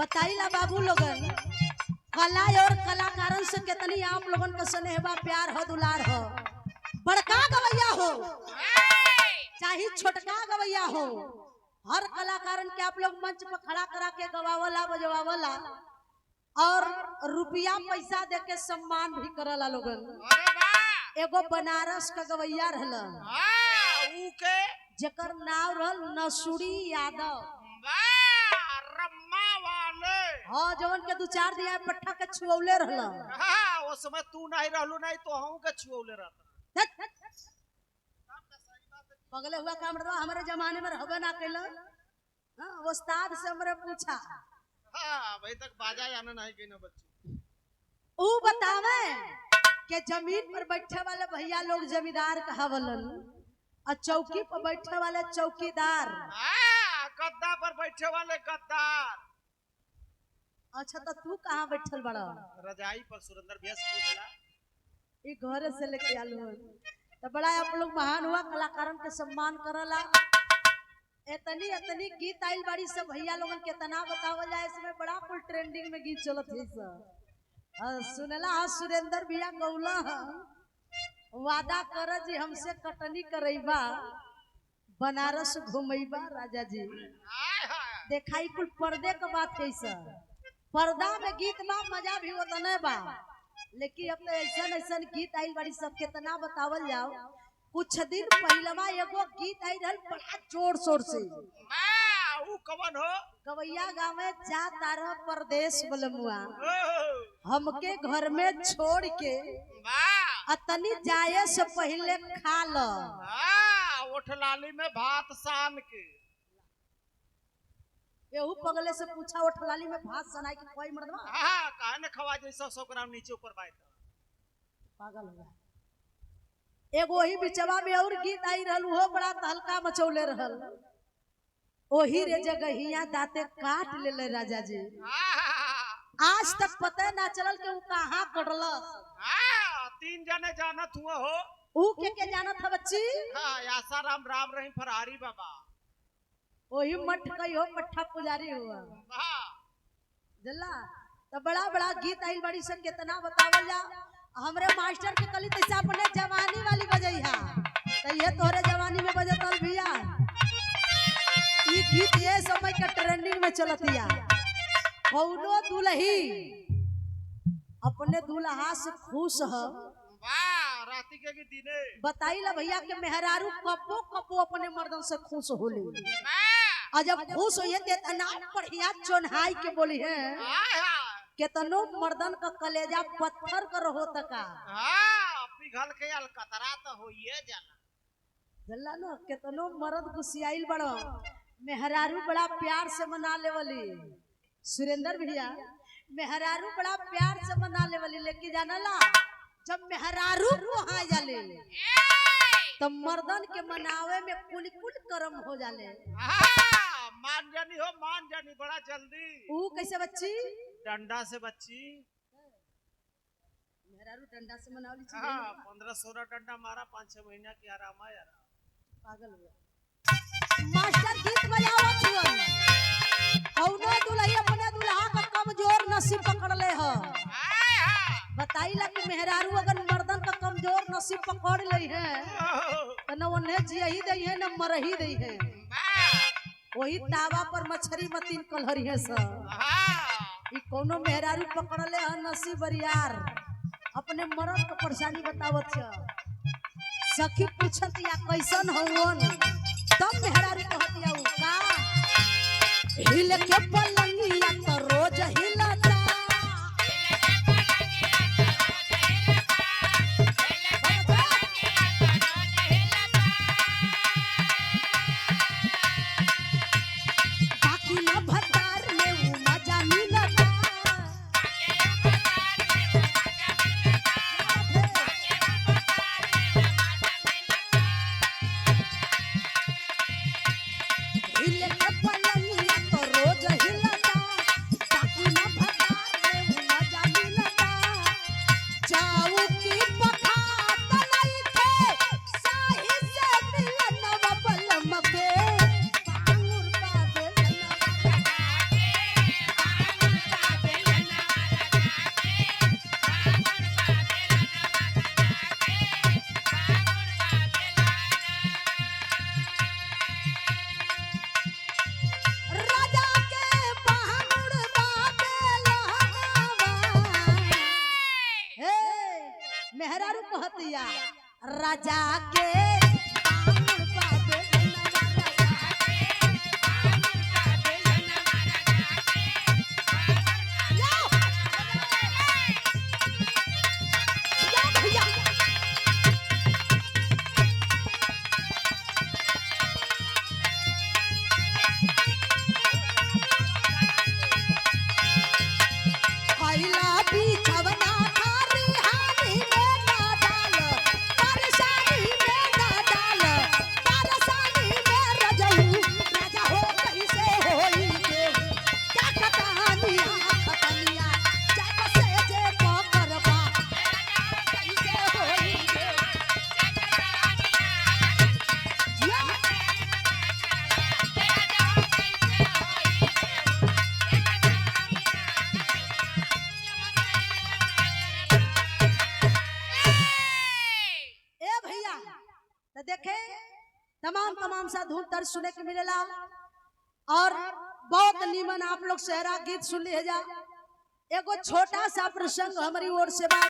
बताइला बाबू लोगन कला और कलाकारन से कितनी आप लोगन का स्नेह बा, प्यार हो, दुलार हो। बड़का गवैया हो चाहे छोटका गवैया हो, हर कलाकारन के आप लोग मंच पर खड़ा करा के गवावला बजवावला और रुपया पैसा दे के सम्मान भी करला लोगन। एगो बनारस का गवैया रहल जेकर नाम रहल नसुड़ी यादव। हाँ जवन के दो चार दिया पट्टा के छुऔले रहल। हाँ वो समय तू नहीं रहलू नहीं तो हम के छुऔले रहता। पगले हुआ काम रहा हमारे जमाने में रहबे ना कैल। हाँ उस्ताद से हमरे पूछा। हाँ भाई तक बाजा जाना नहीं के ना बच्चे। ऊ बतावे के जमीन पर बैठे वाले भैया लोग जमींदार कहावलन और चौकी पर बैठे वाले चौकीदार। हाँ गद्दा पर बैठे वाले गद्दार। अच्छा तो तू कहाँ बैठल बड़ा? रजाई पर सुरेंद्र भैया से पूछला। ये घर से लेके आलू तो बड़ा आप लोग महान हुआ, कलाकारन के सम्मान करला। इतनी इतनी गीत आइल बाड़ी सब भैया लोगन के तना बतावल जाए। इसमें बड़ा कुल ट्रेंडिंग में गीत चलत है सब। सुनला हा सुरेंद्र भैया गौला वादा कर जी हमसे कटनी करैबा, बनारस घुमैबा राजा जी। देखाई कुल पर्दे का बात कैसा, पर्दा में गीत बा मजा भी उतने बा, लेकिन अब तो ऐसा ऐसा गीत आई बड़ी सब कितना बतावल जाओ। कुछ दिन पहलवा एगो गीत आई रहल बड़ा जोर शोर से। ऊ कवन हो? गवैया गाँव में जा तारा परदेश बलमुआ हमके घर में छोड़ के अतनी जाए से पहले खा लो। ओठलाली में भात सान के। एहू पगले से पूछा ओठलाली में भात सनाई के कोई मर्दवा। हाँ काहे न खवा जैसा 100 ग्राम नीचे ऊपर बाय पागल हो गया। एगो ही बिचवा में और गीत आई रहल वो बड़ा तहलका मचौले रहल। ओही रे जगहिया दाते काट ले राजा जी। आज तक पता ना चलल के ऊ कहां कटल। 3 जने जानत हुआ हो। ऊ के जानत है बच्ची? हां आसाराम राम रहीम फरारी बाबा। ओही मठ कई हो मठा पुजारी हुआ। हां जल्ला तो बड़ा बड़ा गीत आइल बड़ी सन कितना बतावल जा। हमरे मास्टर के कली तैसा अपने जवानी वाली बजैहा तो ये तोरे जवानी में बजतल भैया। ये गीत ये समय का ट्रेंडिंग में चलतिया। कौनो दुल्ही अपने दुल्हा से खुश है। वाह राती के दिने बताइला भैया के मेहरारू कबो कबो अपने मर्दन से खुश होली। और जब खुश होइए ते ना बढ़िया चोन्हाई के बोली है केतनो मर्दन का कलेजा पत्थर कर हो तका। हां पिघल के अलकतरा तो होइए जाला। जल्ला ना केतनो मर्द गुस्सियाइल बड़ो मेहरारू बड़ा प्यार से मना लेवली। सुरेंद्र भैया मेहरारू बड़ा प्यार से मना लेवली, लेकिन जानला जब मेहरारू वहां जाले तब मर्दन के मनावे में कुल कुल कर्म हो जाले। मान जानी हो मान जानी बड़ा जल्दी। ऊ कैसे बच्ची? डंडा से बच्ची। मेहरारू डंडा से मनावली छी। हां 15-16 डंडा मारा 5-6 महीना की आराम आया। पागल हुआ। मास्टर गीत बजावत हुआ। कौनो दुल्ही अपने दुल्हा का कमजोर नसीब पकड़ ले हो। बताइला कि मेहरारू अगर मर्दन का कमजोर नसीब पकड़ ले है तो न उन्हें जियही दे है न मरही दे है। वही तावा पर मछरी मतीन कलहरी है सब। ई कोनो मेहरारू पकड़ ले है नसीब बरियार अपने मर्द का परेशानी बतावत छ। सखी पूछत या कैसन हवन तब मेहरारू कहत या ऊ का हिल के पलंगिया तो रोज हिलता। हिल के पलंगिया तो रोज हिलता। कहतिया राजा के बामुर का बेलनवा राजा के या भैया आइला बिछवना खाली हानि में ना डाल परेशानी में ना डाल परेशानी में रजऊ राजा हो कैसे होई के क्या कहानिया खतनिया जब से जे पकड़बा कैसे होई के जिया ए भैया तो देखे तमाम सा धूम तर सुने के मिलेला और बहुत नीमन आप लोग सहरा गीत सुन ले जा एगो छोटा सा प्रसंग हमारी ओर से बा।